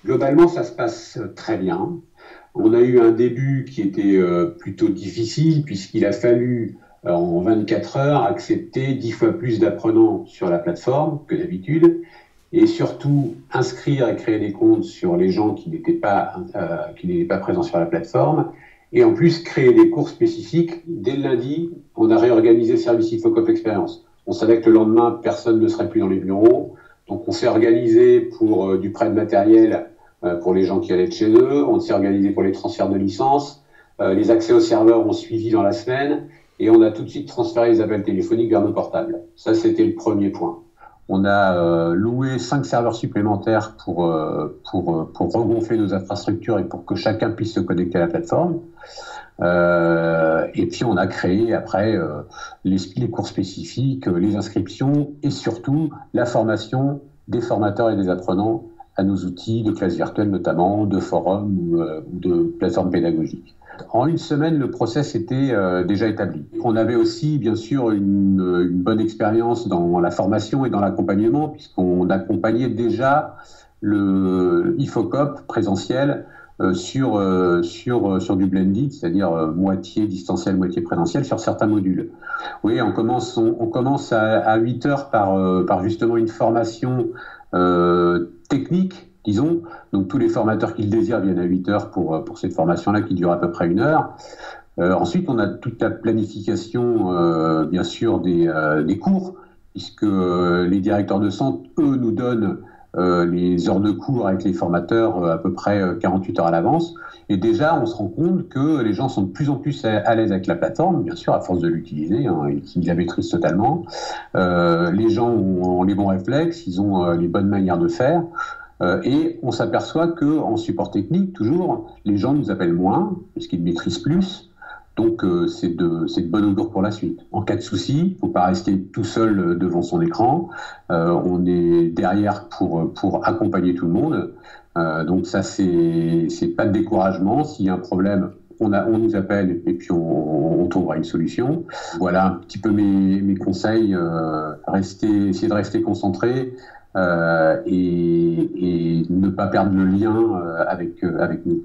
Globalement, ça se passe très bien. On a eu un début qui était plutôt difficile puisqu'il a fallu en 24 heures accepter 10 fois plus d'apprenants sur la plateforme que d'habitude et surtout inscrire et créer des comptes sur les gens qui n'étaient pas présents sur la plateforme et en plus créer des cours spécifiques. Dès le lundi, on a réorganisé le service Infocop Expérience. On savait que le lendemain, personne ne serait plus dans les bureaux. Donc on s'est organisé pour du prêt de matériel pour les gens qui allaient de chez eux. On s'est organisé pour les transferts de licences. Les accès aux serveurs ont suivi dans la semaine et on a tout de suite transféré les appels téléphoniques vers nos portables. Ça, c'était le premier point. On a loué 5 serveurs supplémentaires pour regonfler nos infrastructures et pour que chacun puisse se connecter à la plateforme. Et puis on a créé après les cours spécifiques, les inscriptions et surtout la formation des formateurs et des apprenants à nos outils de classe virtuelle notamment, de forums ou de plateformes pédagogiques. En une semaine, le process était déjà établi. On avait aussi, bien sûr, une bonne expérience dans la formation et dans l'accompagnement, puisqu'on accompagnait déjà le IFOCOP présentiel sur du blended, c'est-à-dire moitié distanciel, moitié présentiel sur certains modules. Oui, on commence à 8 heures par justement une formation technique, disons. Donc tous les formateurs qui le désirent viennent à 8 heures pour cette formation-là qui dure à peu près 1 heure. Ensuite, on a toute la planification, bien sûr, des cours, puisque les directeurs de centre, eux, nous donnent les heures de cours avec les formateurs à peu près 48 heures à l'avance. Et déjà, on se rend compte que les gens sont de plus en plus à l'aise avec la plateforme, bien sûr, à force de l'utiliser, hein, et qu'ils la maîtrisent totalement. Les gens ont les bons réflexes, ils ont les bonnes manières de faire. Et on s'aperçoit qu'en support technique, toujours, les gens nous appellent moins, parce qu'ils maîtrisent plus. Donc c'est de bon augure pour la suite. En cas de souci, il ne faut pas rester tout seul devant son écran. On est derrière pour accompagner tout le monde. Donc ça, c'est pas de découragement. S'il y a un problème, on nous appelle et puis on trouvera une solution. Voilà un petit peu mes conseils. Essayer de rester concentré et ne pas perdre le lien avec nous.